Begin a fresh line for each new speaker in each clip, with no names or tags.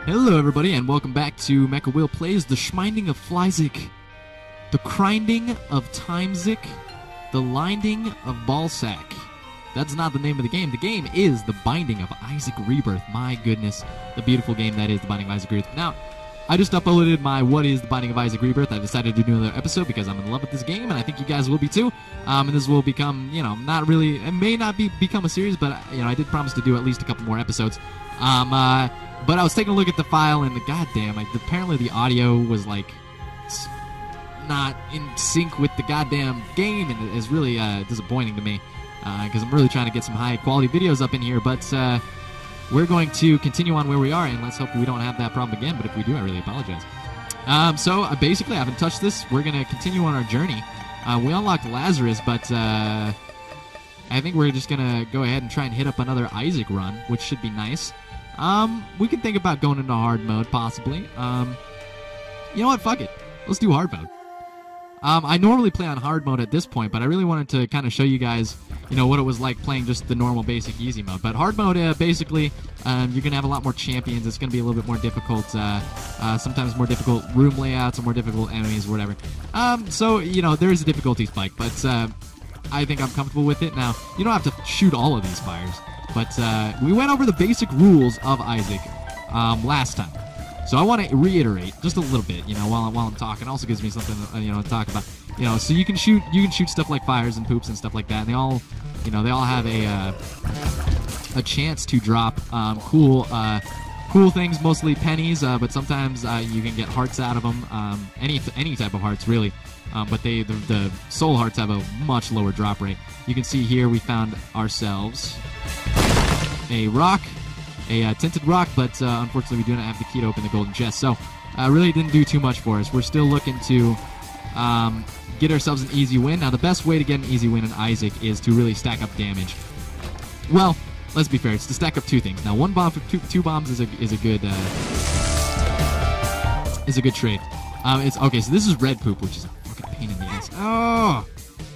Hello everybody and welcome back to MechaWill Plays The Binding of Isaac, The Grinding of Timezik, The Linding of Balsac. That's not the name of the game. The game is The Binding of Isaac Rebirth. My goodness, the beautiful game that is The Binding of Isaac Rebirth. Now, I just uploaded my What is The Binding of Isaac Rebirth. I decided to do another episode because I'm in love with this game, and I think you guys will be too. And this will become, not really, it may not become a series, but, I did promise to do at least a couple more episodes. But I was taking a look at the file, and goddamn, apparently the audio was, not in sync with the goddamn game, and it's really disappointing to me, because I'm really trying to get some high-quality videos up in here, but we're going to continue on where we are, and let's hope we don't have that problem again, but if we do, I really apologize. Basically, I haven't touched this. We're going to continue on our journey. We unlocked Lazarus, but I think we're just going to go ahead and try and hit up another Isaac run, which should be nice. We can think about going into hard mode, possibly. You know what? Fuck it. Let's do hard mode. I normally play on hard mode at this point, but I really wanted to kind of show you guys, what it was like playing just the normal basic easy mode. But hard mode, basically, you're going to have a lot more champions. It's going to be a little bit more difficult, sometimes more difficult room layouts or more difficult enemies or whatever. There is a difficulty spike, but I think I'm comfortable with it. Now, you don't have to shoot all of these fires. But we went over the basic rules of Isaac last time. So I want to reiterate just a little bit, while I'm talking. It also gives me something, to talk about. So you can shoot stuff like fires and poops and stuff like that. And they all have a chance to drop cool things, mostly pennies, but sometimes you can get hearts out of them. Any type of hearts, really. But the soul hearts have a much lower drop rate. You can see here we found ourselves a rock, a tinted rock, but unfortunately we do not have the key to open the golden chest, so really didn't do too much for us. We're still looking to get ourselves an easy win. Now, the best way to get an easy win in Isaac is to really stack up damage. Well, let's be fair, it's to stack up two things. Now, one bomb for two bombs is a good trade. It's okay. So this is red poop, which is a fucking pain in the ass. Oh.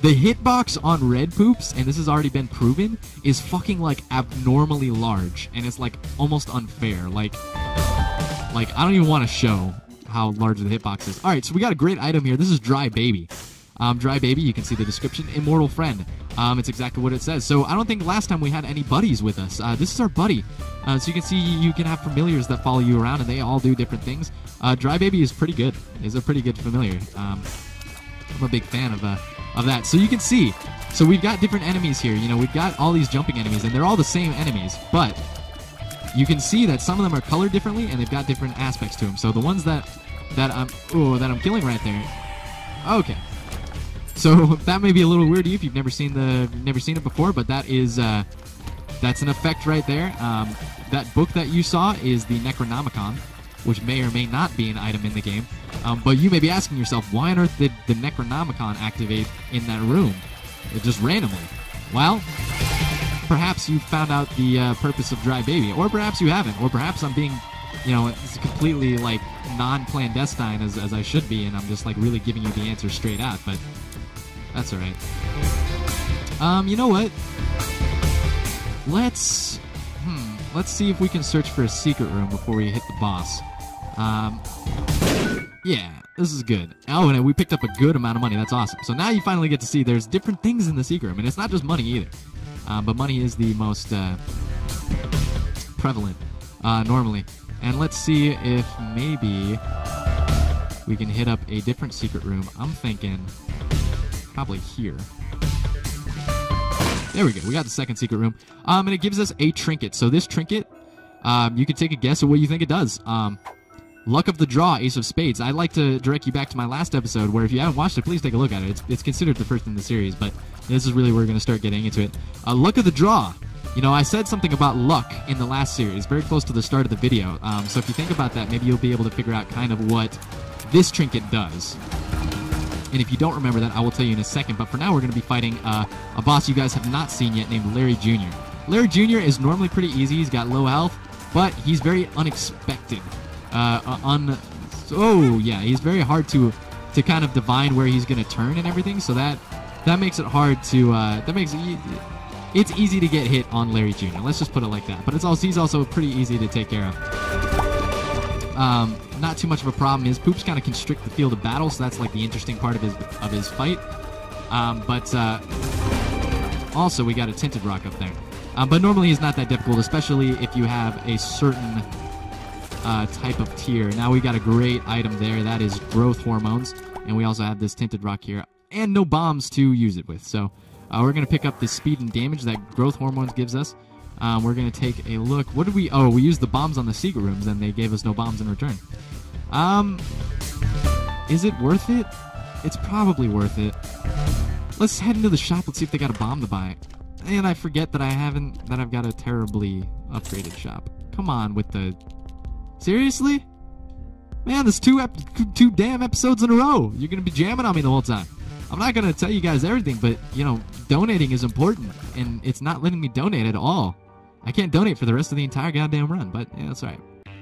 The hitbox on red poops, and this has already been proven, is fucking, abnormally large, and it's, almost unfair. Like, I don't even want to show how large the hitbox is. Alright, so we got a great item here. This is Dry Baby. Dry Baby, you can see the description. Immortal Friend. It's exactly what it says. So I don't think last time we had any buddies with us. This is our buddy. So you can see you can have familiars that follow you around, and they all do different things. Dry Baby is pretty good. Is a pretty good familiar. I'm a big fan of that. So you can see, so we've got different enemies here. We've got all these jumping enemies, and they're all the same enemies, but you can see that some of them are colored differently, and they've got different aspects to them. So the ones that I'm killing right there, okay. So that may be a little weird to you if you've never seen it before, but that is that's an effect right there. That book that you saw is the Necronomicon, which may or may not be an item in the game. But you may be asking yourself, why on earth did the Necronomicon activate in that room? Just randomly. Well, perhaps you found out the purpose of Dry Baby, or perhaps you haven't, or perhaps I'm being, it's completely, non-clandestine as I should be, and I'm just, really giving you the answer straight out, but that's alright. You know what? Let's see if we can search for a secret room before we hit the boss. Yeah, this is good. Oh, and we picked up a good amount of money. That's awesome. So now you finally get to see there's different things in the secret room, and it's not just money either. But money is the most prevalent normally. And let's see if maybe we can hit up a different secret room. I'm thinking probably here. There we go. We got the second secret room. And it gives us a trinket. So this trinket, you can take a guess at what you think it does. Luck of the Draw, Ace of Spades. I'd like to direct you back to my last episode, where if you haven't watched it, please take a look at it. It's considered the first in the series, but this is really where we're going to start getting into it. Luck of the Draw. I said something about luck in the last series, very close to the start of the video. So if you think about that, maybe you'll be able to figure out kind of what this trinket does. And if you don't remember that, I will tell you in a second. But for now, we're going to be fighting a boss you guys have not seen yet named Larry Jr. Larry Jr. is normally pretty easy. He's got low health, but he's very unexpected. He's very hard to kind of divine where he's going to turn and everything, so that makes it hard to, it's easy to get hit on Larry Jr. Let's just put it like that. But he's also pretty easy to take care of. not too much of a problem. His poops kind of constrict the field of battle, so that's like the interesting part of his fight. But also we got a tinted rock up there. But normally he's not that difficult, especially if you have a certain type of tier. Now we got a great item there. That is growth hormones, and we also have this tinted rock here, and no bombs to use it with. So we're gonna pick up the speed and damage that growth hormones gives us. We're gonna take a look. What did we? Oh, we used the bombs on the secret rooms, and they gave us no bombs in return. Is it worth it? It's probably worth it. Let's head into the shop. Let's see if they got a bomb to buy. And I forget that I've got a terribly upgraded shop. Come on with the... Seriously? Man, there's two damn episodes in a row. You're going to be jamming on me the whole time. I'm not going to tell you guys everything, but, you know, donating is important. And it's not letting me donate at all. I can't donate for the rest of the entire goddamn run, but yeah, that's all right.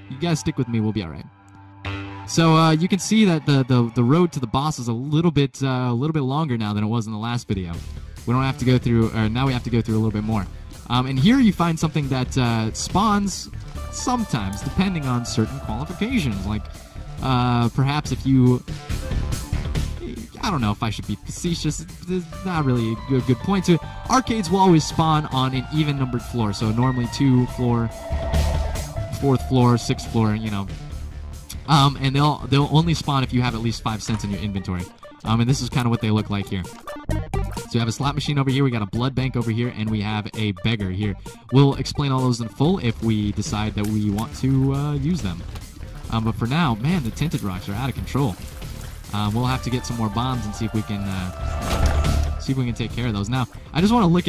You guys stick with me, we'll be all right. So you can see that the road to the boss is a little bit longer now than it was in the last video. We don't have to go through, or now we have to go through a little bit more. And here you find something that spawns sometimes, depending on certain qualifications. Like, perhaps if you... I don't know if I should be facetious. There's not really a good point to it. Arcades will always spawn on an even-numbered floor. So normally 2 floor, 4th floor, 6th floor, you know. And they'll only spawn if you have at least 5 cents in your inventory. And this is kind of what they look like here. So we have a slot machine over here, we got a blood bank over here, and we have a beggar here. We'll explain all those in full if we decide that we want to use them. But for now, man, the tinted rocks are out of control. We'll have to get some more bombs and see if we can take care of those. Now, I just want to look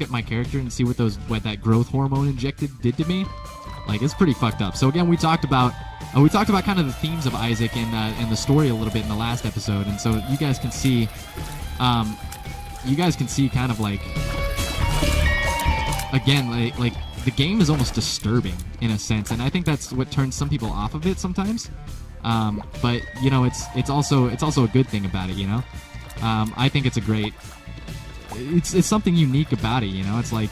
at my character and see what that growth hormone injected did to me. Like, it's pretty fucked up. So again, we talked about kind of the themes of Isaac and the story a little bit in the last episode, and so you guys can see kind of like, again, like the game is almost disturbing in a sense, and I think that's what turns some people off of it sometimes. But you know, it's also a good thing about it. You know, I think it's it's something unique about it. You know, it's like,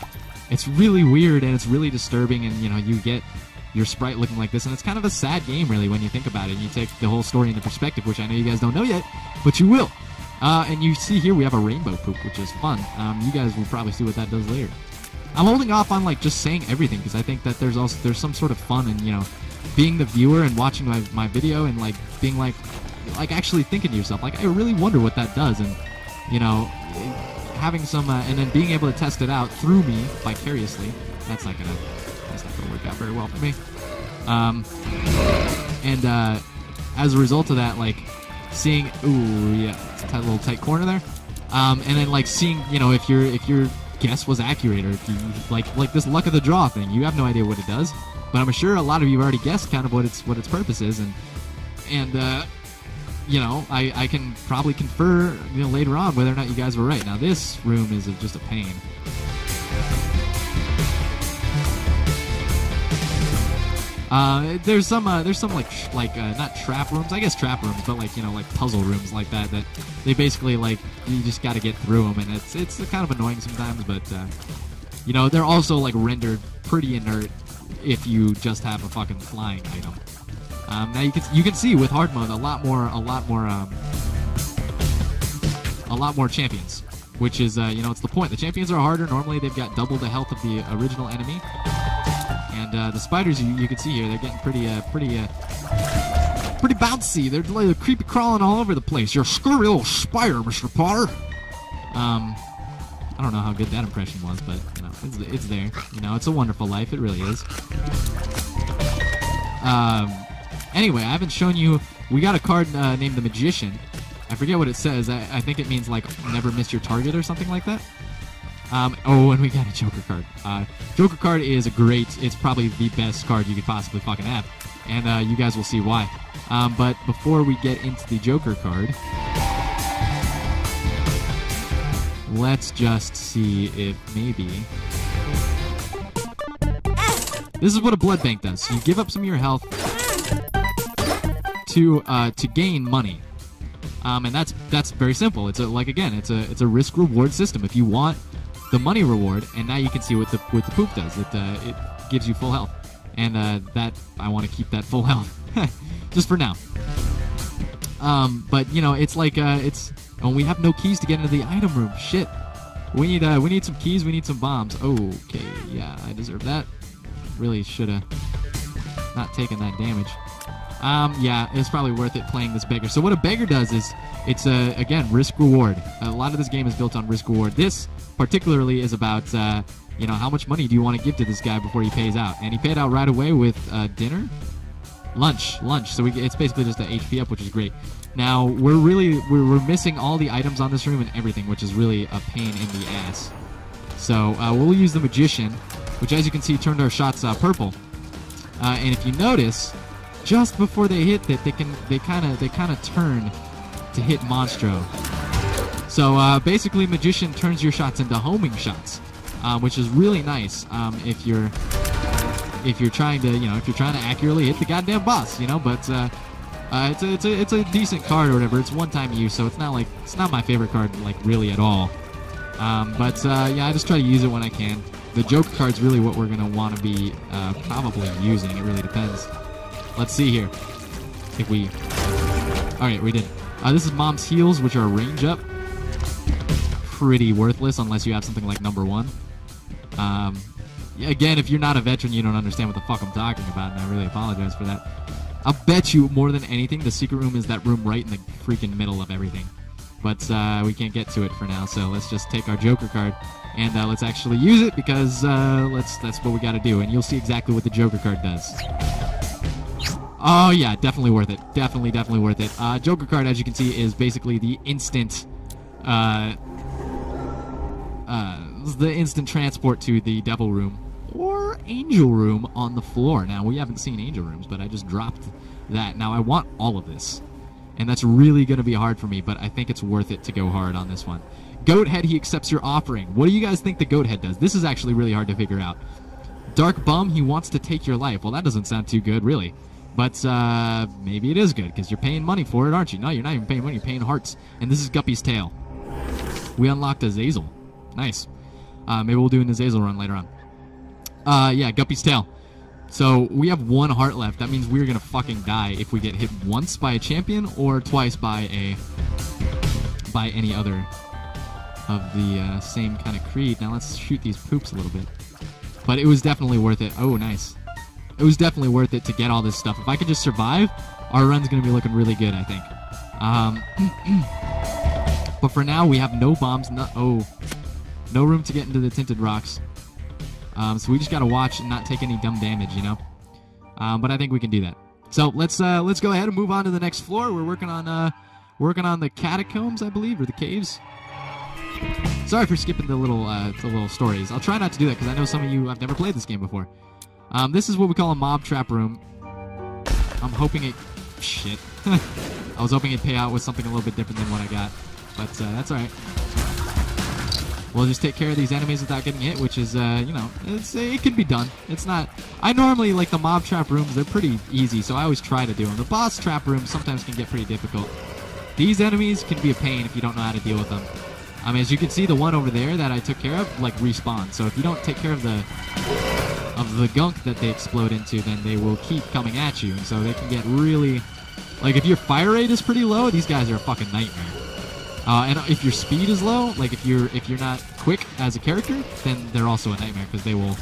it's really weird and it's really disturbing, and you know, you get your sprite looking like this, and it's kind of a sad game really when you think about it and you take the whole story into perspective, which I know you guys don't know yet, but you will. And you see here we have a rainbow poop, which is fun. You guys will probably see what that does later. I'm holding off on like just saying everything because I think that there's some sort of fun in, you know, being the viewer and watching my video and like being like actually thinking to yourself, like, I really wonder what that does, and you know, having some and then being able to test it out through me vicariously. That's not gonna work out very well for me. And as a result of that, like seeing, ooh yeah, it's a little tight corner there. And then like seeing, you know, if your guess was accurate, or if you like this luck of the draw thing, you have no idea what it does, but I'm sure a lot of you have already guessed kind of what its purpose is, and you know, I can probably confer, you know, later on whether or not you guys were right. Now this room is just a pain. There's some like not trap rooms, I guess trap rooms, but like, you know, like puzzle rooms like that they basically like, you just got to get through them, and it's kind of annoying sometimes, but you know, they're also like rendered pretty inert if you just have a fucking flying item. Now you can see with hard mode a lot more champions, which is you know, it's the point. The champions are harder. Normally they've got double the health of the original enemy. And the spiders you can see here, they're getting pretty bouncy. They're like creepy crawling all over the place. You're a scurry little spider, Mr. Potter. I don't know how good that impression was, but you know, it's there. You know, it's a wonderful life. It really is. Anyway, I haven't shown you. We got a card named the Magician. I forget what it says. I think it means like never miss your target or something like that. Oh, and we got a Joker card. Joker card is it's probably the best card you could possibly fucking have. And you guys will see why. But before we get into the Joker card, let's just see if maybe... This is what a blood bank does. So you give up some of your health to gain money. And that's very simple. It's a risk reward system. If you want the money reward, and now you can see what the poop does. It gives you full health. and that I want to keep that full health just for now. But you know, it's like and we have no keys to get into the item room. Shit. We need some keys. We need some bombs. Okay, yeah, I deserve that. Really should have not taken that damage. Yeah, it's probably worth it playing this beggar. So what a beggar does is it's again, risk reward. A lot of this game is built on risk reward. This particularly is about you know, how much money do you want to give to this guy before he pays out? And he paid out right away with dinner, lunch. So it's basically just an HP up, which is great. Now we're missing all the items on this room and everything, which is really a pain in the ass. So we'll use the magician, which, as you can see, turned our shots purple. And if you notice, just before they hit that, they kind of turn to hit Monstro. So basically, magician turns your shots into homing shots, which is really nice if you're trying to accurately hit the goddamn boss, you know. But it's a decent card or whatever. It's one-time use, so it's not my favorite card, like, really at all. But yeah, I just try to use it when I can. The Joker card's really what we're gonna want to be probably using. It really depends. Let's see here if we. All right, we did. This is Mom's Heals, which are range up. Pretty worthless unless you have something like number 1. Again, if you're not a veteran, you don't understand what the fuck I'm talking about, and I really apologize for that. I'll bet you more than anything the secret room is that room right in the freaking middle of everything. But we can't get to it for now, so let's just take our Joker card and let's actually use it, because that's what we got to do, and you'll see exactly what the Joker card does. Oh yeah, definitely worth it. Definitely worth it. Joker card, as you can see, is basically the instant transport to the Devil Room or Angel Room on the floor. Now, we haven't seen Angel Rooms, but I just dropped that. Now, I want all of this, and that's really going to be hard for me, but I think it's worth it to go hard on this one. Goat Head, he accepts your offering. What do you guys think the Goat Head does? This is actually really hard to figure out. Dark Bum, he wants to take your life. Well, that doesn't sound too good, really. But maybe it is good, because you're paying money for it, aren't you? No, you're not even paying money. You're paying hearts. And this is Guppy's Tail. We unlocked Azazel. Nice. Maybe we'll do an Azazel run later on. Yeah, Guppy's Tail. So we have 1 heart left. That means we're going to fucking die if we get hit once by a champion or twice by any other of the same kind of creed. Now let's shoot these poops a little bit. But it was definitely worth it. Oh, nice. It was definitely worth it to get all this stuff. If I could just survive, our run's going to be looking really good, I think. But for now, we have no bombs. No room to get into the Tinted Rocks. So we just got to watch and not take any dumb damage, you know? But I think we can do that. So let's go ahead and move on to the next floor. We're working on the catacombs, I believe, or the caves. Sorry for skipping the little stories. I'll try not to do that, because I know some of you have never played this game before. This is what we call a mob trap room. I'm hoping it... Shit. I was hoping it'd pay out with something a little bit different than what I got. But that's alright. We'll just take care of these enemies without getting hit, which is, you know, it can be done. It's not... I normally, like, the mob trap rooms, they're pretty easy, so I always try to do them. The boss trap rooms sometimes can get pretty difficult. These enemies can be a pain if you don't know how to deal with them. As you can see, the one over there that I took care of, like, respawns. So if you don't take care of the gunk that they explode into, then they will keep coming at you. And so they can get really... Like, if your fire rate is pretty low, these guys are a fucking nightmare. And if your speed is low, like if you're not quick as a character, then they're also a nightmare, because they will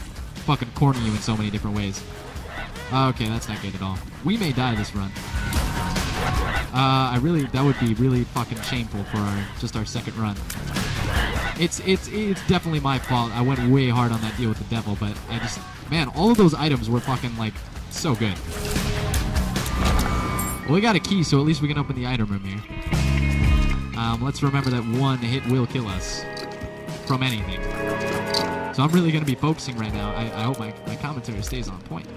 fucking corner you in so many different ways. Okay, that's not good at all. We may die this run. That would be really fucking shameful for our second run. It's definitely my fault. I went way hard on that deal with the devil, but man, all of those items were fucking, like, so good. Well, we got a key, so at least we can open the item room here. Let's remember that 1 hit will kill us from anything. So I'm really going to be focusing right now. I hope my commentary stays on point.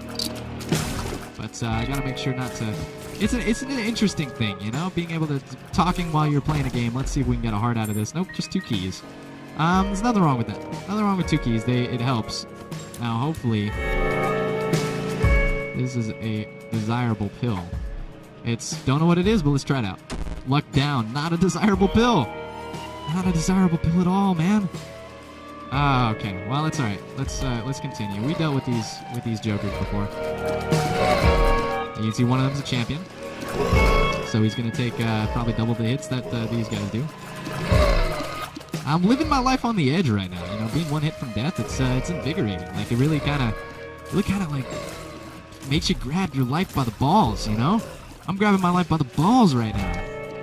But I got to make sure not to... It's an interesting thing, you know? Being able to... Talking while you're playing a game. Let's see if we can get a heart out of this. Nope, just 2 keys. There's nothing wrong with that. Nothing wrong with 2 keys. It helps. Now, hopefully... This is a desirable pill. Don't know what it is, but let's try it out. Luck down. Not a desirable pill. Not a desirable pill at all, man. Okay. Well, it's all right. Let's continue. We dealt with these jokers before. You can see one of them's a champion, so he's gonna take probably double the hits that these guys do. I'm living my life on the edge right now. You know, being one hit from death, it's invigorating. Like it really kind of like makes you grab your life by the balls. You know, I'm grabbing my life by the balls right now,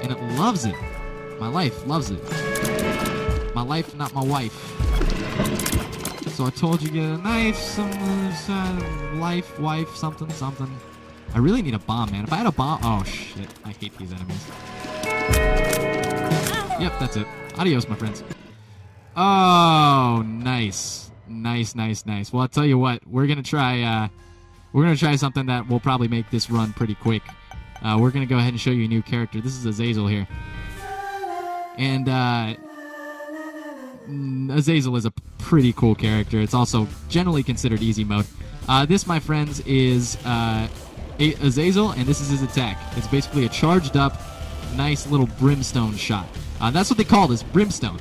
and it loves it. My life loves it. My life, not my wife. So I told you get a knife, some life, wife, something, something. I really need a bomb, man. If I had a bomb, oh shit, I hate these enemies. Yep, that's it. Adios, my friends. Oh, nice. Nice, nice, nice. Well, I'll tell you what. We're going to try something that will probably make this run pretty quick. We're going to go ahead and show you a new character. This is Azazel here. And Azazel is a pretty cool character. It's also generally considered easy mode. This, my friends, is Azazel, and this is his attack. It's basically a charged up, nice little brimstone shot. That's what they call this, brimstone.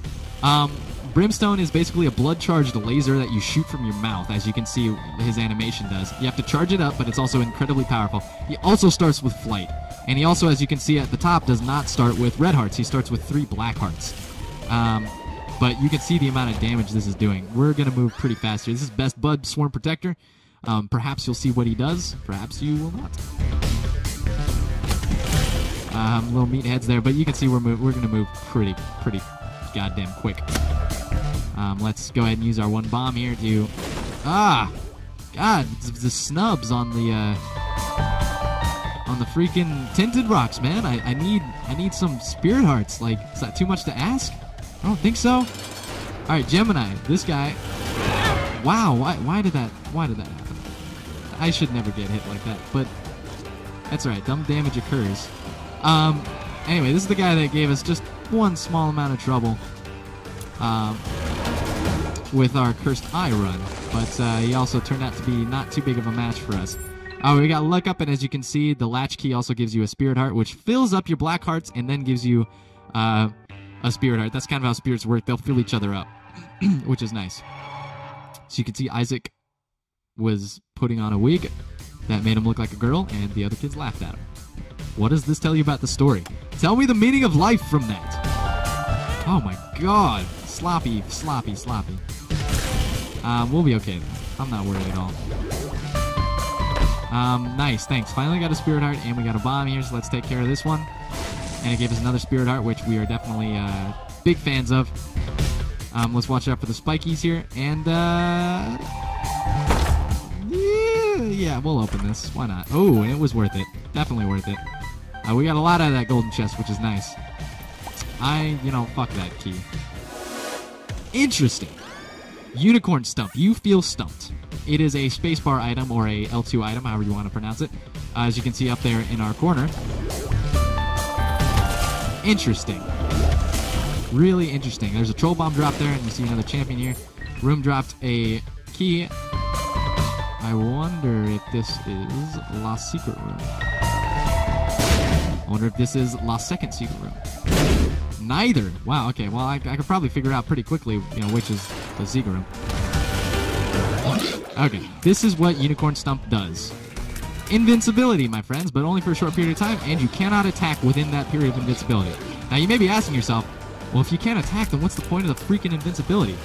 Brimstone is basically a blood-charged laser that you shoot from your mouth, as you can see his animation does. You have to charge it up, but it's also incredibly powerful. He also starts with flight. And he also, as you can see at the top, does not start with red hearts. He starts with 3 black hearts. But you can see the amount of damage this is doing. We're going to move pretty fast here. This is Best Bud Swarm Protector. Perhaps you'll see what he does. Perhaps you will not. Little meatheads there, but you can see we're going to move pretty goddamn quick. Let's go ahead and use our one bomb here to... God, the snubs on the freaking tinted rocks, man. I need some spirit hearts. Like, is that too much to ask? I don't think so. All right, Gemini, this guy. Wow, why did that happen? I should never get hit like that, but that's all right. Dumb damage occurs. Anyway, this is the guy that gave us just one small amount of trouble with our Cursed Eye run, but he also turned out to be not too big of a match for us. We got Luck Up, and as you can see, the Latch Key also gives you a Spirit Heart, which fills up your black hearts and then gives you a Spirit Heart. That's kind of how spirits work. They'll fill each other up, which is nice. So you can see Isaac was putting on a wig that made him look like a girl, and the other kids laughed at him. What does this tell you about the story? Tell me the meaning of life from that. Oh my god. Sloppy, sloppy, sloppy. We'll be okay then. I'm not worried at all. Nice, thanks. Finally got a Spirit Heart, and we got a bomb here, so let's take care of this one. And it gave us another Spirit Heart, which we are definitely big fans of. Let's watch out for the spikies here, and yeah, we'll open this. Why not? Oh, and it was worth it. Definitely worth it. We got a lot out of that golden chest, which is nice. Fuck that key. Interesting. Unicorn Stump. You feel stumped. It is a spacebar item, or a L2 item, however you want to pronounce it. As you can see up there in our corner. Interesting. Really interesting. There's a troll bomb drop there, and you see another champion here. Room dropped a key. I wonder if this is Lost Secret Room. I wonder if this is Lost Second Secret Room. Neither. Wow, okay. Well, I could probably figure out pretty quickly, which is the secret room. Okay, this is what Unicorn Stump does. Invincibility, my friends, but only for a short period of time, and you cannot attack within that period of invincibility. Now, you may be asking yourself, well, if you can't attack, then what's the point of the freaking invincibility?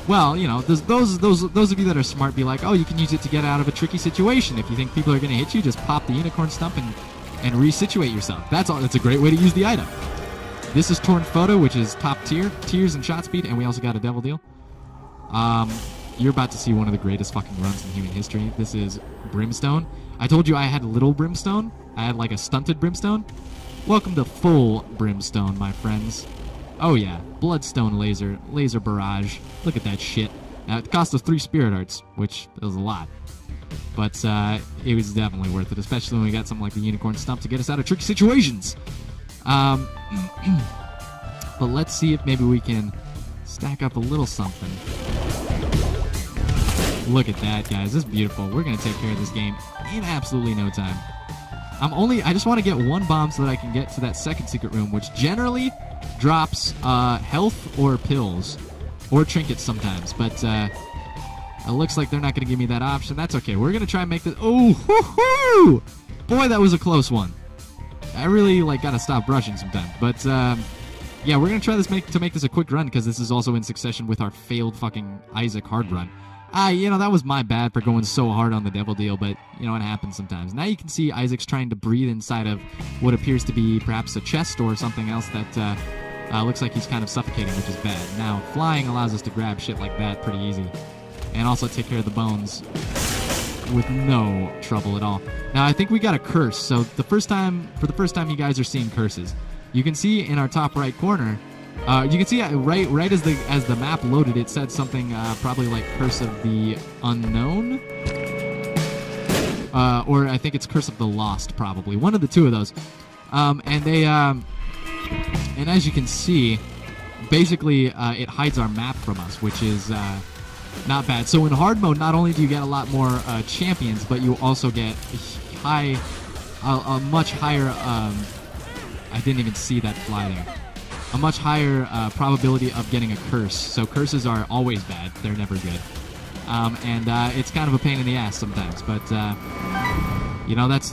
Well, those of you that are smart be like, oh, you can use it to get out of a tricky situation. If you think people are going to hit you, just pop the Unicorn Stump and resituate yourself. That's a great way to use the item. This is Torn Photo, which is top tier, tears and shot speed, and we also got a Devil Deal. You're about to see one of the greatest fucking runs in human history. This is Brimstone. I told you I had little Brimstone. I had like a stunted Brimstone. Welcome to full Brimstone, my friends. Oh yeah, Bloodstone laser barrage. Look at that shit. Now, it cost us 3 Spirit Hearts, which was a lot. But it was definitely worth it, especially when we got something like the Unicorn Stump to get us out of tricky situations. But let's see if maybe we can stack up a little something. Look at that, guys. This is beautiful. We're going to take care of this game in absolutely no time. I just want to get one bomb so that I can get to that second secret room, which generally drops health or pills. or trinkets sometimes, but it looks like they're not going to give me that option. That's okay. We're going to try and make this. Oh, hoo-hoo! Boy, that was a close one. I really got to stop brushing sometimes, but yeah, we're going to try to make this a quick run because this is also in succession with our failed fucking Isaac hard run. That was my bad for going so hard on the devil deal, but, it happens sometimes. Now you can see Isaac's trying to breathe inside of what appears to be perhaps a chest or something else that looks like he's kind of suffocating, which is bad. Now, flying allows us to grab shit like that pretty easy, and also take care of the bones with no trouble at all. Now, I think we got a curse, so for the first time you guys are seeing curses. You can see in our top right corner, you can see right as the map loaded, it said something probably like Curse of the Unknown, or I think it's Curse of the Lost, probably one of the two of those. And as you can see, basically it hides our map from us, which is not bad. So in hard mode, not only do you get a lot more champions, but you also get a much higher. I didn't even see that fly there. A much higher probability of getting a curse. So curses are always bad; they're never good, and it's kind of a pain in the ass sometimes. But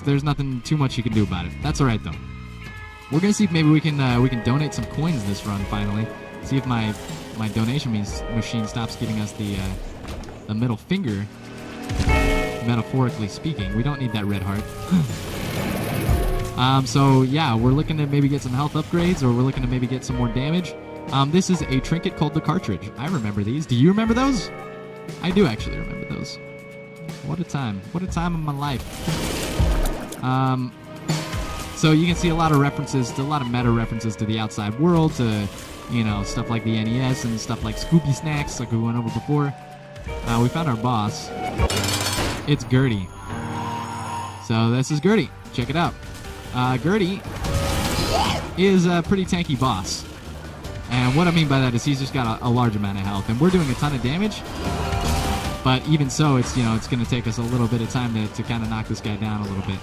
there's nothing too much you can do about it. That's all right though. We're gonna see if maybe we can donate some coins this run finally. See if my donation machine stops giving us the middle finger. Metaphorically speaking, we don't need that red heart. So yeah, we're looking to maybe get some health upgrades, or we're looking to maybe get some more damage. This is a trinket called the cartridge. I remember these. Do you remember those? I do actually remember those. What a time. What a time of my life. So you can see a lot of meta references to the outside world, to, stuff like the NES and stuff like Scooby Snacks, like we went over before. We found our boss. It's Gertie. So this is Gertie. Check it out. Gertie is a pretty tanky boss. And what I mean by that is he's just got a large amount of health. And we're doing a ton of damage. But even so, it's going to take us a little bit of time to kind of knock this guy down a little bit.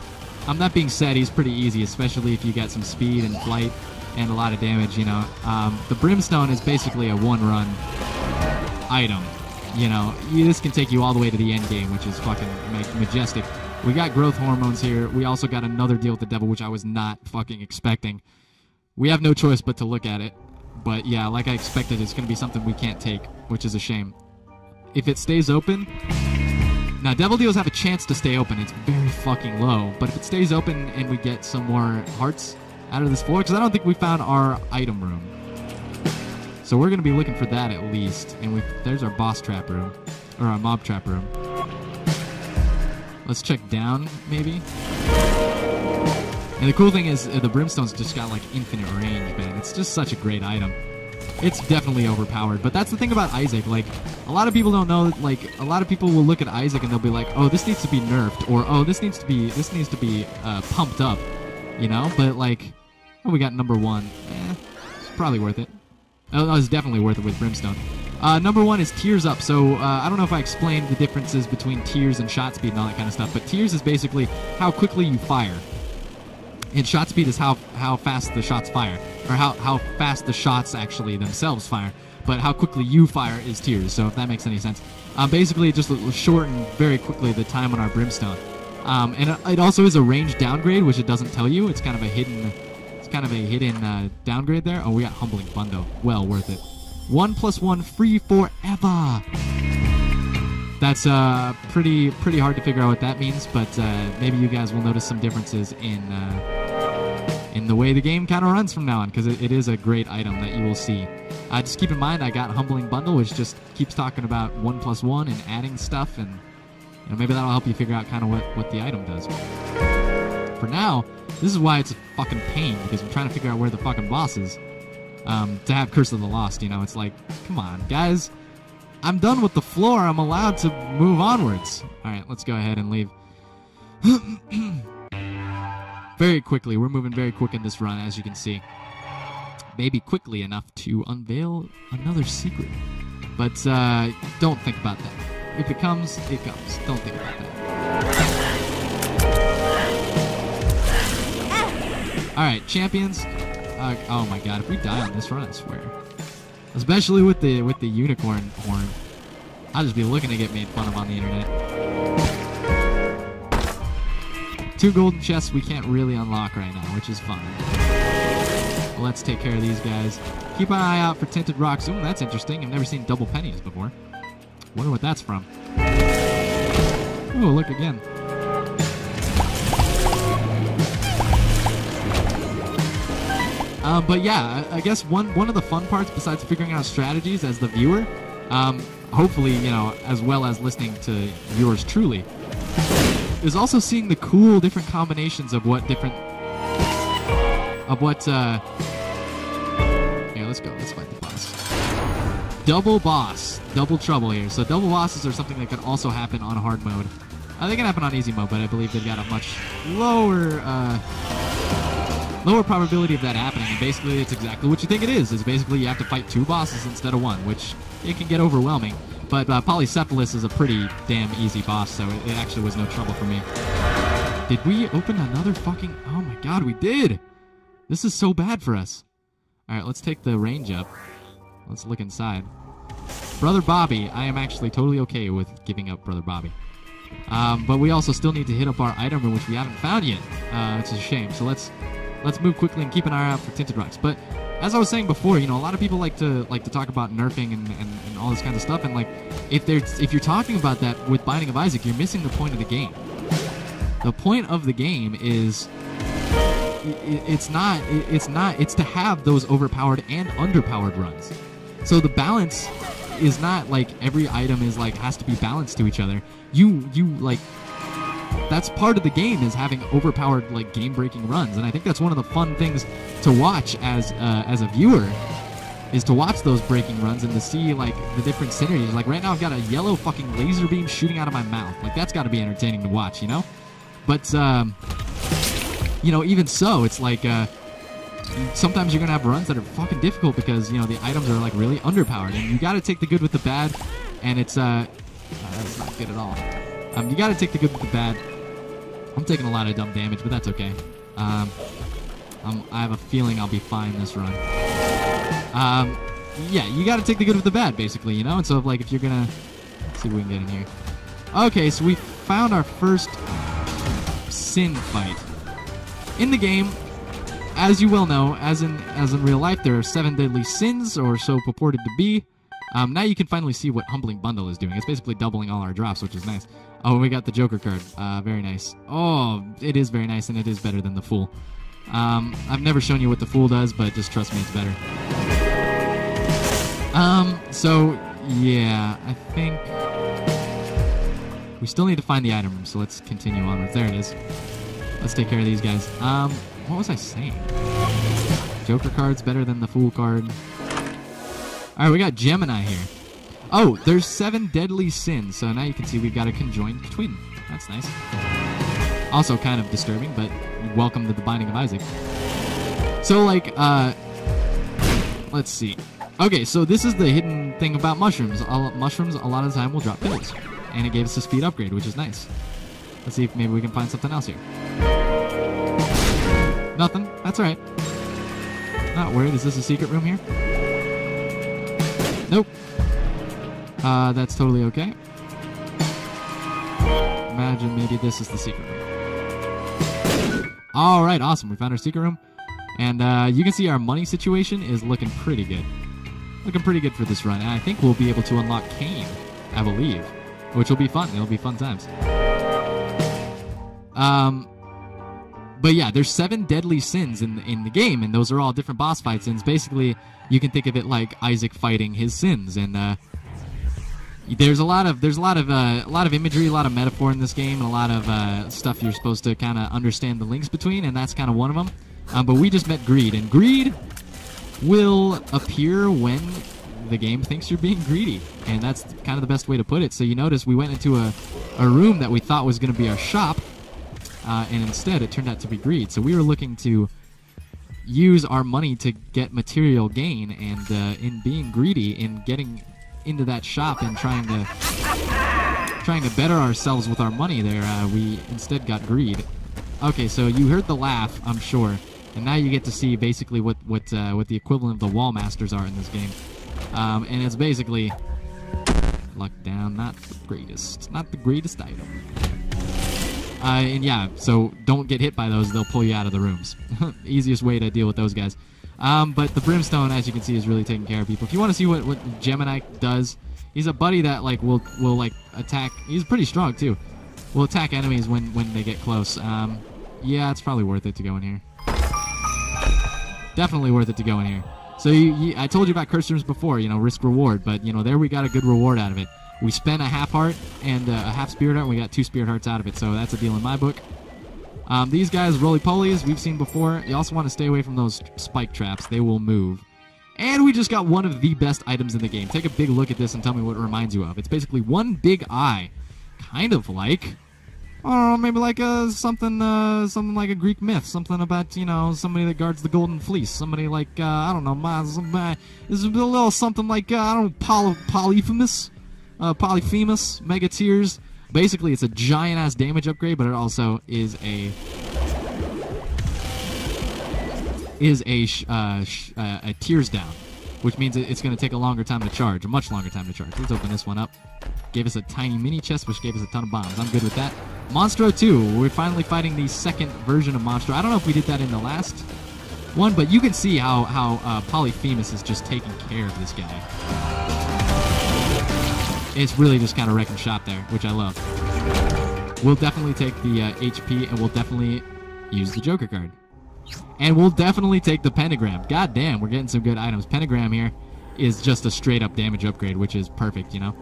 That being said, he's pretty easy, especially if you get some speed and flight and a lot of damage, The Brimstone is basically a one-run item. This can take you all the way to the end game, which is fucking majestic. We got growth hormones here. We also got another deal with the devil, which I was not fucking expecting. We have no choice but to look at it. But yeah, like I expected, it's going to be something we can't take, which is a shame. If it stays open... Now, devil deals have a chance to stay open. It's very fucking low. But if it stays open and we get some more hearts out of this floor, because I don't think we found our item room. So we're going to be looking for that at least. And there's our boss trap room. Or our mob trap room. Let's check down, maybe. And the cool thing is, the Brimstone's just got, infinite range, man. It's just such a great item. It's definitely overpowered. But that's the thing about Isaac. A lot of people don't know, a lot of people will look at Isaac and they'll be like, oh, this needs to be nerfed. Or, oh, this needs to be pumped up. But, oh, we got number one. It's probably worth it. Oh, it's definitely worth it with Brimstone. Number one is tears up. So I don't know if I explained the differences between tears and shot speed and all that kind of stuff, but tears is basically how quickly you fire. And shot speed is how fast the shots fire, or how fast the shots actually themselves fire. But how quickly you fire is tears, so if that makes any sense. Basically, it just shortened very quickly the time on our Brimstone. And it also is a range downgrade, which it doesn't tell you. It's kind of a hidden downgrade there. Oh, we got Humbling Bundle. Well worth it. 1+1 free forever. That's pretty hard to figure out what that means, but maybe you guys will notice some differences in the way the game kind of runs from now on, because it is a great item that you will see. Just keep in mind, I got Humbling Bundle, which just keeps talking about 1+1 and adding stuff, and maybe that'll help you figure out kind of what the item does. For now, this is why it's a fucking pain, because I'm trying to figure out where the fucking boss is. To have Curse of the Lost, it's like, come on, guys. I'm done with the floor. I'm allowed to move onwards. All right, let's go ahead and leave. Very quickly. We're moving very quick in this run, as you can see. Maybe quickly enough to unveil another secret. But don't think about that. If it comes, it comes. Don't think about that. All right, champions. Oh my god, if we die on this run, I swear. Especially with the unicorn horn. I'll just be looking to get made fun of on the internet. 2 golden chests we can't really unlock right now, which is fine. Let's take care of these guys. Keep an eye out for tinted rocks. Ooh, that's interesting. I've never seen double pennies before. Wonder what that's from. Oh, look again. But yeah, I guess one of the fun parts, besides figuring out strategies as the viewer, hopefully, you know, as well as listening to viewers truly, is also seeing the cool different combinations of what different... Here, let's go. Let's fight the boss. Double boss. Double trouble here. So double bosses are something that can also happen on hard mode. They can happen on easy mode, but I believe they've got a much lower probability of that happening. And basically, it's exactly what you think it is. It's basically you have to fight 2 bosses instead of 1, which it can get overwhelming. But Polycephalus is a pretty damn easy boss, so it actually was no trouble for me. Did we open another fucking... Oh my god, we did! This is so bad for us. Alright, let's take the range up. Let's look inside. Brother Bobby. I am actually totally okay with giving up Brother Bobby. But we also still need to hit up our item room, which we haven't found yet. It's a shame. So let's move quickly and keep an eye out for tinted rocks. But as I was saying before, you know, a lot of people like to talk about nerfing and all this kind of stuff. And like, if you're talking about that with Binding of Isaac, you're missing the point of the game. The point of the game is it's to have those overpowered and underpowered runs. So the balance is not like every item is like has to be balanced to each other. You like, that's part of the game, is having overpowered like game-breaking runs, and I think that's one of the fun things to watch as a viewer, is to watch those breaking runs and to see like the different synergies. Like right now I've got a yellow fucking laser beam shooting out of my mouth. Like that's got to be entertaining to watch, you know? But you know, even so, it's like sometimes you're gonna have runs that are fucking difficult because, you know, the items are like really underpowered, and you got to take the good with the bad. And it's that's not good at all. You got to take the good with the bad. I'm taking a lot of dumb damage, but that's okay. I have a feeling I'll be fine this run. Yeah, you got to take the good with the bad, basically, you know. And so, like, if you're gonna, let's see what we can get in here. Okay, so we found our first sin fight in the game. As you well know, as in real life, there are 7 deadly sins, or so purported to be. Now you can finally see what Humbling Bundle is doing. It's basically doubling all our drops, which is nice. Oh, we got the Joker card. Very nice. Oh, it is very nice, and it is better than the Fool. I've never shown you what the Fool does, but just trust me, it's better. So, yeah, I think we still need to find the item room, so let's continue onwards. There it is. Let's take care of these guys. What was I saying? Joker card's better than the Fool card. Alright, we got Gemini here. Oh, there's 7 deadly sins, so now you can see we've got a conjoined twin. That's nice. Also kind of disturbing, but welcome to the Binding of Isaac. So, like, let's see. Okay, so this is the hidden thing about mushrooms. Mushrooms, a lot of the time, will drop pills. And it gave us a speed upgrade, which is nice. Let's see if maybe we can find something else here. Nothing. That's alright. Not worried. Is this a secret room here? Nope. That's totally okay. Imagine maybe this is the secret room. Alright, awesome. We found our secret room. And you can see our money situation is looking pretty good. Looking pretty good for this run. And I think we'll be able to unlock Cain, I believe. Which will be fun. It'll be fun times. But yeah, there's 7 deadly sins in the game, and those are all different boss fight sins. Basically, you can think of it like Isaac fighting his sins, and there's a lot of imagery, a lot of metaphor in this game, and a lot of stuff you're supposed to kind of understand the links between, and that's kind of one of them. But we just met Greed, and Greed will appear when the game thinks you're being greedy, and that's kind of the best way to put it. So you notice we went into a room that we thought was going to be our shop. And instead, it turned out to be greed. So we were looking to use our money to get material gain, and in being greedy, in getting into that shop and trying to better ourselves with our money there, we instead got greed. Okay, so you heard the laugh, I'm sure, and now you get to see basically what the equivalent of the wall masters are in this game. And it's basically luck down, not the greatest item. And yeah, so don't get hit by those, they'll pull you out of the rooms. Easiest way to deal with those guys. But the brimstone, as you can see, is really taking care of people. If you want to see what Gemini does, he's a buddy that like will like attack. He's pretty strong too. Will attack enemies when they get close. Yeah, it's probably worth it to go in here. Definitely worth it to go in here. So I told you about curse rooms before, you know, risk reward, but you know, there we got a good reward out of it. We spent a half heart and a half spirit heart, and we got 2 spirit hearts out of it, so that's a deal in my book. These guys, roly-polies, we've seen before. You also want to stay away from those spike traps. They will move. And we just got one of the best items in the game. Take a big look at this and tell me what it reminds you of. It's basically one big eye, kind of like, I don't know, maybe like something like a Greek myth, something about, you know, somebody that guards the golden fleece, somebody like I don't know, this is a little something like I don't know, Polyphemus, Mega Tears. Basically, it's a giant ass damage upgrade, but it also is a tears down, which means it's going to take a longer time to charge, a much longer time to charge. Let's open this one up. Gave us a tiny mini chest, which gave us a ton of bombs. I'm good with that. Monstro 2. We're finally fighting the second version of Monstro. I don't know if we did that in the last one, but you can see how Polyphemus is just taking care of this guy. It's really just kind of wrecking shop there, which I love. We'll definitely take the HP, and we'll definitely use the Joker card. And we'll definitely take the Pentagram. God damn, we're getting some good items. Pentagram here is just a straight-up damage upgrade, which is perfect, you know?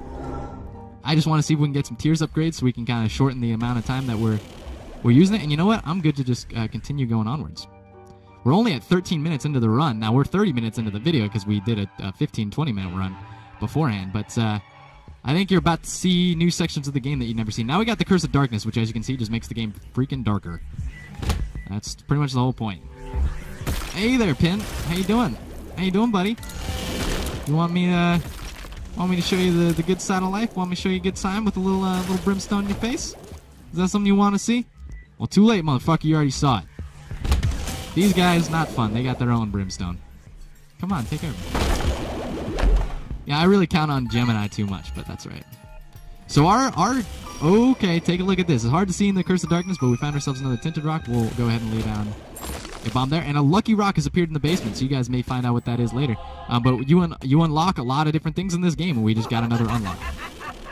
I just want to see if we can get some tears upgrades so we can kind of shorten the amount of time that we're using it. And you know what? I'm good to just continue going onwards. We're only at 13 minutes into the run. Now, we're 30 minutes into the video because we did a 15-20 minute run beforehand. But I think you're about to see new sections of the game that you've never seen. Now we got the Curse of Darkness, which, as you can see, just makes the game freaking darker. That's pretty much the whole point. Hey there, Pin. How you doing? How you doing, buddy? You want me to show you the good side of life? Want me to show you a good time with a little brimstone in your face? Is that something you want to see? Well, too late, motherfucker. You already saw it. These guys, not fun. They got their own brimstone. Come on, take care of me. Yeah, I really count on Gemini too much, but that's right. So okay, take a look at this. It's hard to see in the Curse of Darkness, but we found ourselves another Tinted Rock. We'll go ahead and lay down a bomb there. And a Lucky Rock has appeared in the basement, so you guys may find out what that is later. But you unlock a lot of different things in this game, and we just got another unlock.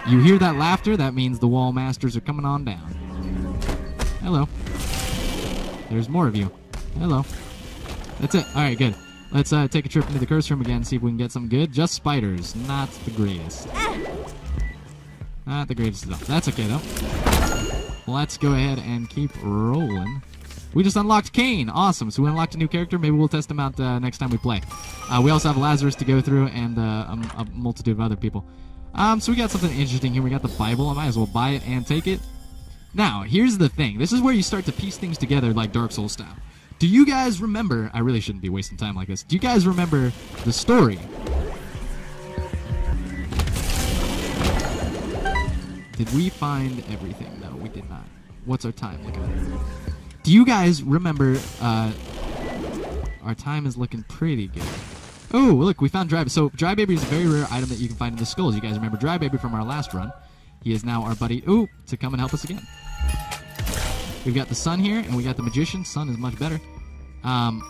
You hear that laughter? That means the Wall Masters are coming on down. Hello. There's more of you. Hello. That's it. All right, good. Let's take a trip into the curse room again and see if we can get something good. Just spiders. Not the greatest. Not the greatest at all. That's okay, though. Let's go ahead and keep rolling. We just unlocked Kane. Awesome. So we unlocked a new character. Maybe we'll test him out next time we play. We also have Lazarus to go through and a multitude of other people. So we got something interesting here. We got the Bible. I might as well buy it and take it. Now, here's the thing. This is where you start to piece things together like Dark Souls style. Do you guys remember... I really shouldn't be wasting time like this. Do you guys remember the story? Did we find everything? No, we did not. What's our time looking at? Do you guys remember... our time is looking pretty good. Oh, look, we found Dry Baby. So, Dry Baby is a very rare item that you can find in the skulls. You guys remember Dry Baby from our last run. He is now our buddy, to come and help us again. We've got the Sun here, and we got the Magician. Sun is much better. I'm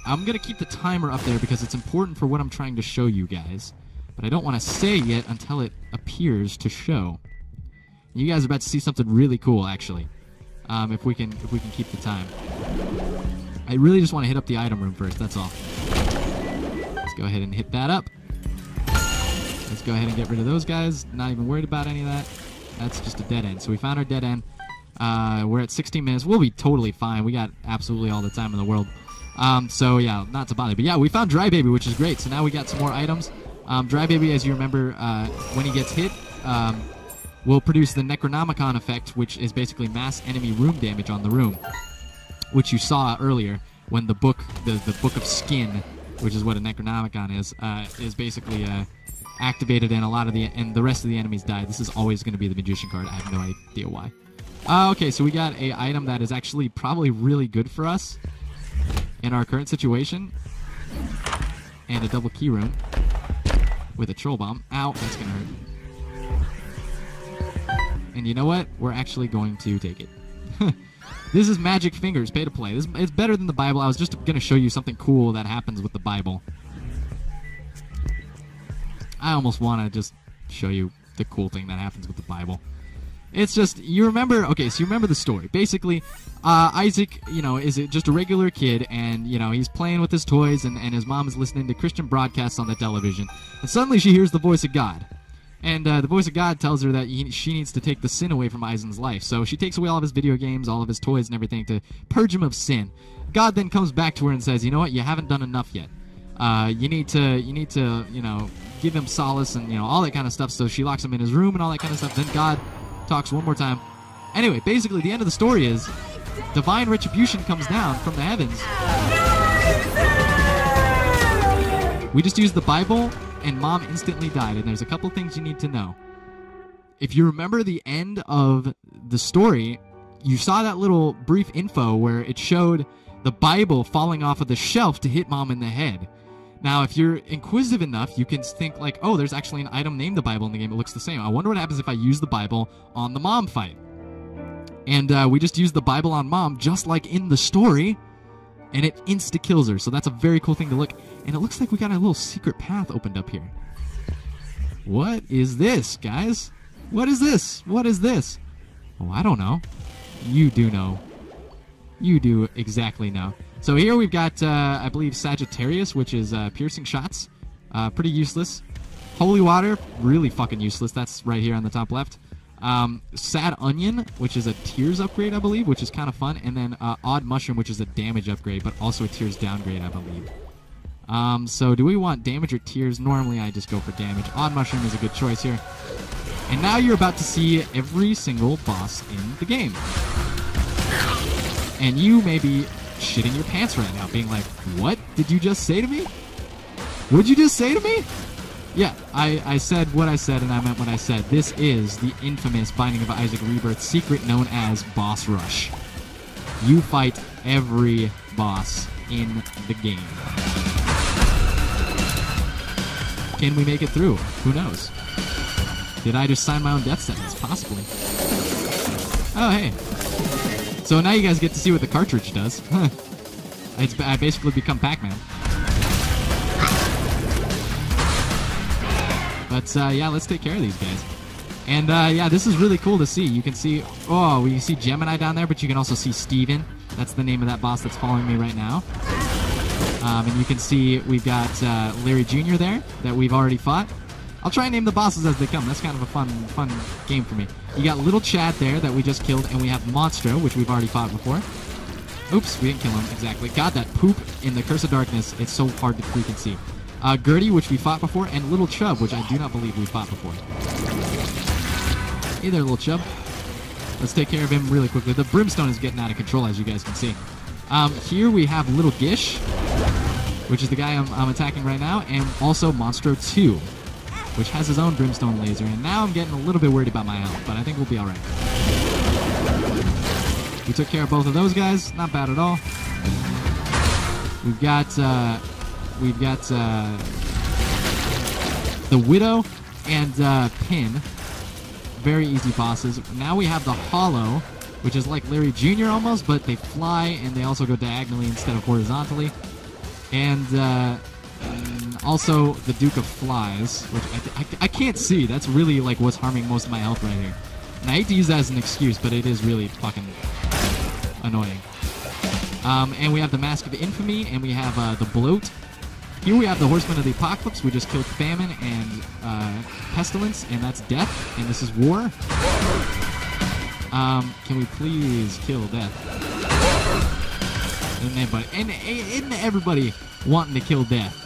going to keep the timer up there because it's important for what I'm trying to show you guys. But I don't want to say yet until it appears to show. You guys are about to see something really cool, actually. If we can keep the time. I really just want to hit up the item room first, that's all. Let's go ahead and hit that up. Let's go ahead and get rid of those guys. Not even worried about any of that. That's just a dead end. So we found our dead end. We're at 16 minutes. We'll be totally fine. We got absolutely all the time in the world. So yeah, not to bother. But yeah, we found Dry Baby, which is great. So now we got some more items. Dry Baby, as you remember, when he gets hit, will produce the Necronomicon effect, which is basically mass enemy room damage on the room, which you saw earlier when the book of Skin, which is what a Necronomicon is basically activated, and the rest of the enemies die. This is always going to be the Magician card. I have no idea why. Okay, so we got a item that is actually probably really good for us in our current situation, and a double key rune. with a troll bomb. Ow, that's going to hurt. And you know what? We're actually going to take it. This is Magic Fingers, pay to play. It's better than the Bible. I was just going to show you something cool that happens with the Bible. I almost want to just show you the cool thing that happens with the Bible. It's just, you remember, okay, so you remember the story. Basically, Isaac, is just a regular kid, and, he's playing with his toys, and his mom is listening to Christian broadcasts on the television. And suddenly she hears the voice of God. And the voice of God tells her that she needs to take the sin away from Isaac's life. So she takes away all of his video games, all of his toys and everything to purge him of sin. God then comes back to her and says, you know what, you haven't done enough yet. You need to, give him solace and, all that kind of stuff. So she locks him in his room and all that kind of stuff. Then God talks one more time. Anyway, basically the end of the story is divine retribution comes down from the heavens. We just used the Bible, and Mom instantly died. And there's a couple things you need to know. If you remember the end of the story, you saw that little brief info where it showed the Bible falling off of the shelf to hit Mom in the head. Now, if you're inquisitive enough, you can think like, oh, there's actually an item named the Bible in the game. It looks the same. I wonder what happens if I use the Bible on the Mom fight. And we just used the Bible on Mom, just like in the story, and it insta-kills her. So that's a very cool thing to look. And it looks like we got a little secret path opened up here. What is this, guys? What is this? What is this? Oh, I don't know. You do know. You do exactly know. So here we've got, I believe, Sagittarius, which is piercing shots. Pretty useless. Holy Water, really fucking useless. That's right here on the top left. Sad Onion, which is a Tears upgrade, I believe, which is kind of fun. And then Odd Mushroom, which is a damage upgrade, but also a Tears downgrade, I believe. So do we want damage or Tears? Normally I just go for damage. Odd Mushroom is a good choice here. And now you're about to see every single boss in the game. And you may be shitting your pants right now, being like, what did you just say to me? What'd you just say to me? Yeah, I said what I said, and I meant what I said. This is the infamous Binding of Isaac Rebirth secret known as Boss Rush. You fight every boss in the game. Can we make it through? Who knows? Did I just sign my own death sentence? Possibly. Oh, hey. So now you guys get to see what the cartridge does. I basically become Pac-Man. But yeah, let's take care of these guys. And yeah, this is really cool to see. You can see, oh, we see Gemini down there, but you can also see Steven. That's the name of that boss that's following me right now. And you can see we've got Larry Jr. there that we've already fought. I'll try and name the bosses as they come. That's kind of a fun game for me. You got Little Chad there that we just killed, and we have Monstro, which we've already fought before. Oops, we didn't kill him, exactly. God, that poop in the Curse of Darkness, it's so hard to freaking see. Gertie, which we fought before, and Little Chub, which I do not believe we fought before. Hey there, Little Chub. Let's take care of him really quickly. The Brimstone is getting out of control, as you guys can see. Here we have Little Gish, which is the guy I'm attacking right now, and also Monstro 2. Which has his own Brimstone laser, and now I'm getting a little bit worried about my health, but I think we'll be alright. We took care of both of those guys, not bad at all. We've got the Widow and Pin, very easy bosses. Now we have the Hollow, which is like Larry Jr. almost, but they fly and they also go diagonally instead of horizontally. And also the Duke of Flies, which I can't see. That's really like what's harming most of my health right here. And I hate to use that as an excuse, but it is really fucking annoying. And we have the Mask of Infamy, and we have the Bloat. Here we have the Horsemen of the Apocalypse. We just killed Famine and Pestilence, and that's Death, and this is War. Can we please kill Death? And everybody wanting to kill Death.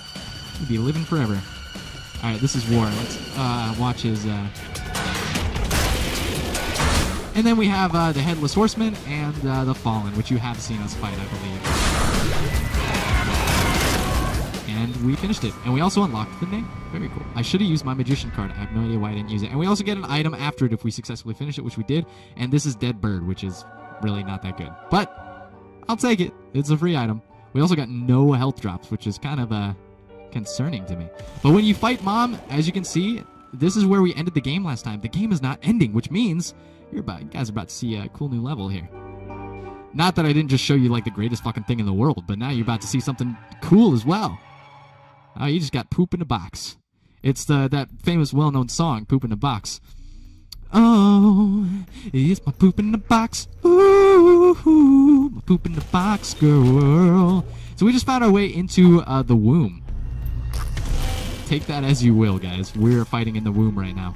He'd be living forever. Alright, this is War. Let's watch his... And then we have the Headless Horseman and the Fallen, which you have seen us fight, I believe. And we finished it. And we also unlocked the name. Very cool. I should have used my Magician card. I have no idea why I didn't use it. And we also get an item after it if we successfully finish it, which we did. And this is Dead Bird, which is really not that good. But I'll take it. It's a free item. We also got no health drops, which is kind of concerning to me. But when you fight Mom, as you can see, this is where we ended the game last time. The game is not ending, which means you guys are about to see a cool new level here. Not that I didn't just show you like the greatest fucking thing in the world, but now you're about to see something cool as well. Oh, you just got poop in a box. It's that famous, well-known song, "Poop in a Box." Oh, it's my poop in the box. Ooh, my poop in the box, girl. So we just found our way into the womb. Take that as you will, guys. We're fighting in the womb right now.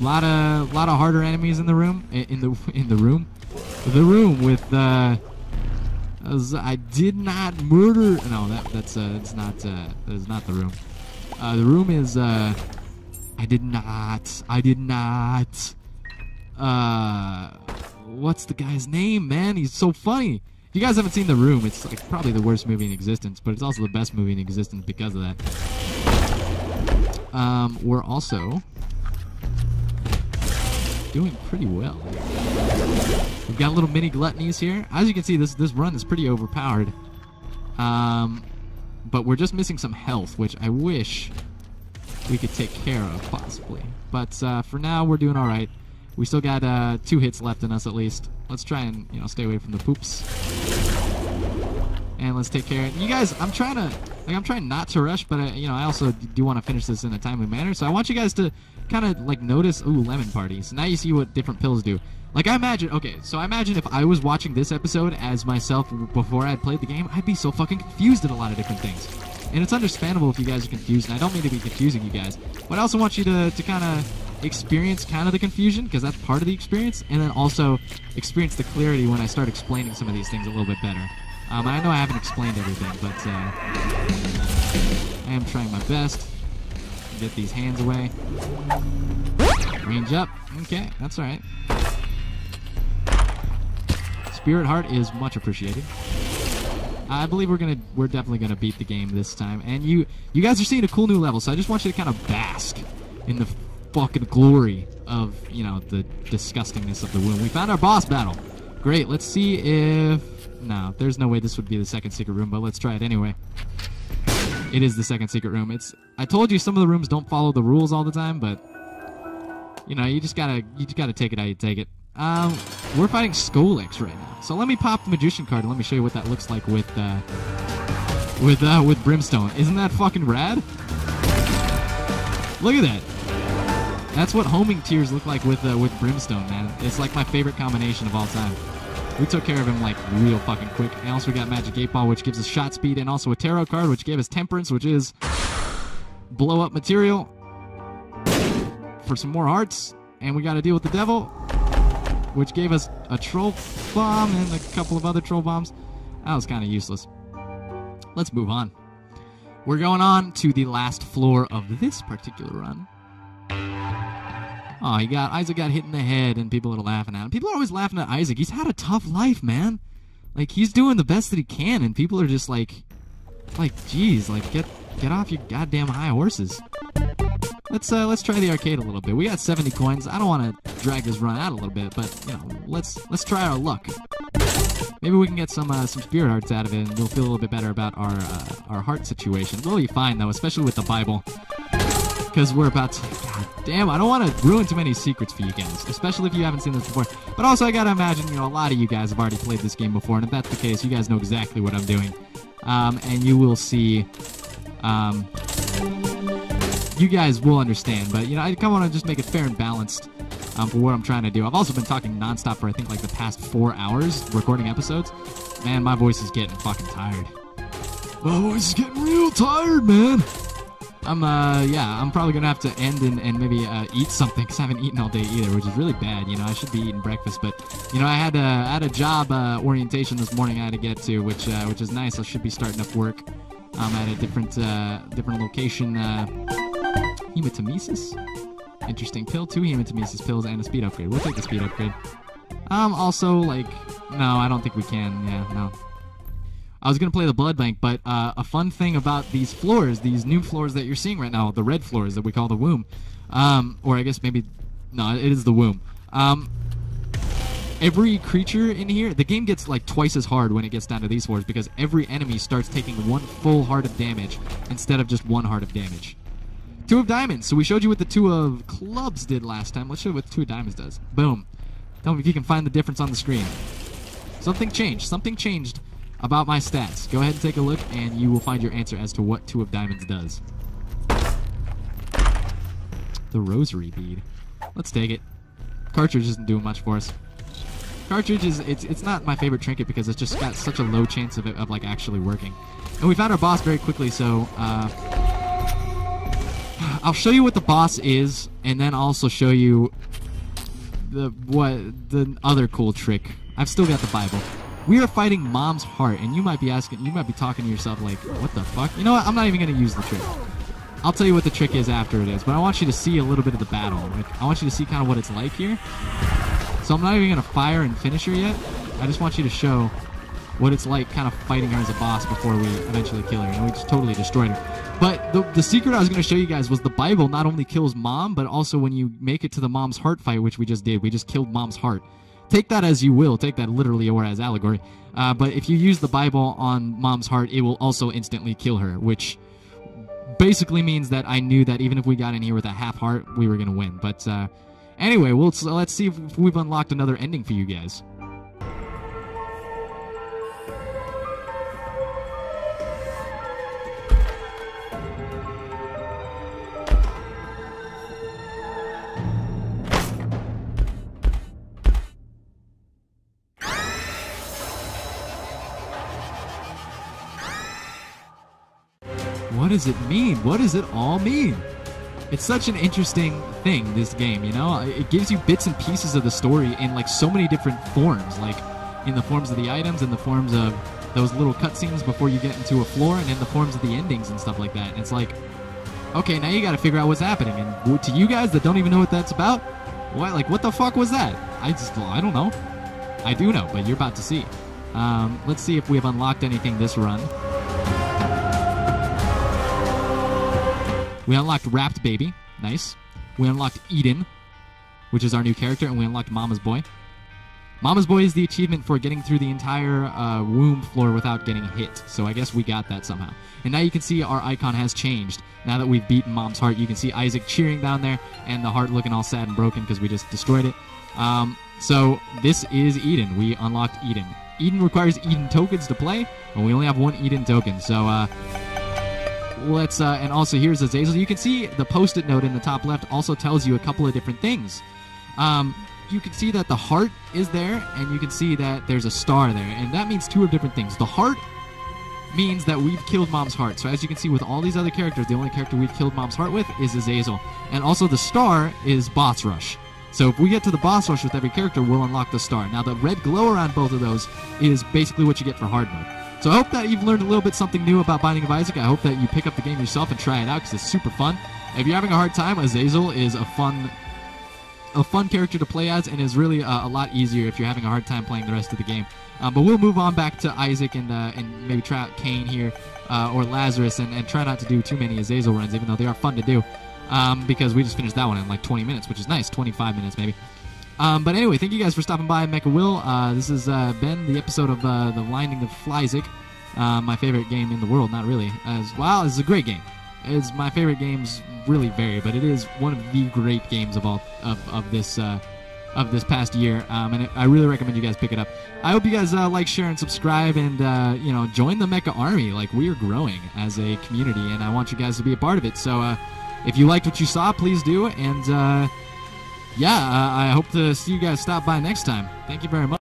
Lot of harder enemies in the room. The room with I did not murder. No, that is not the room. The room is I did not. What's the guy's name, man? He's so funny. If you guys haven't seen The Room, it's like probably the worst movie in existence, but it's also the best movie in existence because of that. We're also doing pretty well. We've got little mini gluttonies here. As you can see, this run is pretty overpowered. But we're just missing some health, which I wish we could take care of, possibly. But for now, we're doing all right. We still got 2 hits left in us, at least. Let's try and stay away from the poops. And let's take care of you guys. I'm trying not to rush, but I also do want to finish this in a timely manner. So I want you guys to kind of like notice. Ooh, lemon party. So now you see what different pills do. Like I imagine if I was watching this episode as myself before I had played the game, I'd be so fucking confused at a lot of different things. And it's understandable if you guys are confused, and I don't mean to be confusing you guys, but I also want you to kind of experience kind of the confusion, because that's part of the experience, and then also experience the clarity when I start explaining some of these things a little bit better. I know I haven't explained everything, but I am trying my best to get these hands away. Range up. Okay, that's alright. Spirit Heart is much appreciated. I believe we're definitely gonna beat the game this time. And you guys are seeing a cool new level, so I just want you to kind of bask in the fucking glory of, the disgustingness of the womb. We found our boss battle. Great, let's see if... No, there's no way this would be the second secret room, but let's try it anyway. It is the second secret room. I told you some of the rooms don't follow the rules all the time, but you just gotta take it how you take it. We're fighting Skolix right now. So let me pop the magician card and let me show you what that looks like with Brimstone. Isn't that fucking rad? Look at that. That's what homing tears look like with Brimstone, man. It's like my favorite combination of all time. We took care of him like real fucking quick. And also we got Magic 8-Ball, which gives us shot speed, and also a tarot card, which gave us Temperance, which is blow up material for some more hearts. And we got to deal with the devil, which gave us a troll bomb and a couple of other troll bombs. That was kind of useless. Let's move on. We're going on to the last floor of this particular run. Oh, Isaac got hit in the head, and people are laughing at him. People are always laughing at Isaac. He's had a tough life, man. Like, he's doing the best that he can, and people are just like, geez, like, get off your goddamn high horses. Let's try the arcade a little bit. We got 70 coins. I don't want to drag this run out a little bit, but let's try our luck. Maybe we can get some spirit hearts out of it, and we'll feel a little bit better about our heart situation. We'll be fine though, especially with the Bible, because we're about to. God damn, I don't want to ruin too many secrets for you guys, especially if you haven't seen this before. But also, I gotta imagine a lot of you guys have already played this game before, and if that's the case, you guys know exactly what I'm doing, and you will see. You guys will understand, but I kind of want to just make it fair and balanced for what I'm trying to do. I've also been talking nonstop for I think like the past 4 hours recording episodes. Man, my voice is getting fucking tired. My voice is getting real tired, man. I'm probably gonna have to end and maybe eat something, because I haven't eaten all day either, which is really bad. I should be eating breakfast, but I had a job orientation this morning I had to get to, which is nice. I should be starting up work at a different location. Hematemesis? Interesting pill. 2 hematemesis pills and a speed upgrade. We'll take the speed upgrade. Also, no, I don't think we can. Yeah, no. I was going to play the blood bank, but a fun thing about these floors, these new floors that you're seeing right now, the red floors that we call the womb, or I guess maybe, no, it is the womb. every creature in here, the game gets like twice as hard when it gets down to these fours because every enemy starts taking 1 full heart of damage instead of just 1 heart of damage. 2 of diamonds. So we showed you what the 2 of clubs did last time. Let's show you what the 2 of diamonds does. Boom. Tell me if you can find the difference on the screen. Something changed. Something changed about my stats. Go ahead and take a look, and you will find your answer as to what 2 of diamonds does. The rosary bead. Let's take it. Cartridge isn't doing much for us. Cartridge is it's not my favorite trinket because it's just got such a low chance of like actually working. And we found our boss very quickly, so I'll show you what the boss is, and then I'll also show you the other cool trick. I've still got the Bible. We are fighting Mom's Heart, and you might be talking to yourself like, what the fuck? You know what? I'm not even going to use the trick. I'll tell you what the trick is after it is, but I want you to see a little bit of the battle. Like, I want you to see kind of what it's like here. So I'm not even going to fire and finish her yet. I just want you to show what it's like kind of fighting her as a boss before we eventually kill her. And we just totally destroyed her. But the secret I was going to show you guys was the Bible not only kills Mom, but also when you make it to the Mom's Heart fight, which we just did, we just killed Mom's heart. Take that as you will. Take that literally or as allegory. But if you use the Bible on Mom's heart, it will also instantly kill her, which basically means that I knew that even if we got in here with a half heart, we were going to win. But anyway, let's see if we've unlocked another ending for you guys. What does it mean? What does it all mean? It's such an interesting thing, this game, you know? It gives you bits and pieces of the story in like so many different forms, like in the forms of the items, in the forms of those little cutscenes before you get into a floor, and in the forms of the endings and stuff like that. And it's like, okay, now you gotta figure out what's happening. And to you guys that don't even know what that's about, what the fuck was that? I don't know. I do know, but you're about to see. Let's see if we have unlocked anything this run. We unlocked Wrapped Baby. Nice. We unlocked Eden, which is our new character, and we unlocked Mama's Boy. Mama's Boy is the achievement for getting through the entire womb floor without getting hit. So I guess we got that somehow. And now you can see our icon has changed. Now that we've beaten Mom's heart, you can see Isaac cheering down there, and the heart looking all sad and broken because we just destroyed it. So this is Eden. We unlocked Eden. Eden requires Eden tokens to play, but we only have 1 Eden token. So let's and also here's Azazel. You can see the post-it note in the top left also tells you a couple of different things. You can see that the heart is there, and you can see that there's a star there, and that means 2 different things. The heart means that we've killed Mom's heart. So as you can see with all these other characters, the only character we've killed Mom's heart with is Azazel. And also the star is boss rush. So if we get to the boss rush with every character, we'll unlock the star. Now the red glow around both of those is basically what you get for hard mode. So I hope that you've learned a little bit something new about Binding of Isaac. I hope that you pick up the game yourself and try it out because it's super fun. If you're having a hard time, Azazel is a fun character to play as, and is really a lot easier if you're having a hard time playing the rest of the game. But we'll move on back to Isaac and maybe try out Cain here or Lazarus and try not to do too many Azazel runs, even though they are fun to do because we just finished that one in like 20 minutes, which is nice, 25 minutes maybe. But anyway, thank you guys for stopping by MechaWill. This has been the episode of the Binding of Isaac, my favorite game in the world. Not really. Well, it's a great game. It's my favorite games really vary, but it is one of the great games of this past year, and I really recommend you guys pick it up. I hope you guys like, share, and subscribe, and join the Mecha Army. Like, we are growing as a community, and I want you guys to be a part of it. So if you liked what you saw, please do, and I hope to see you guys stop by next time. Thank you very much.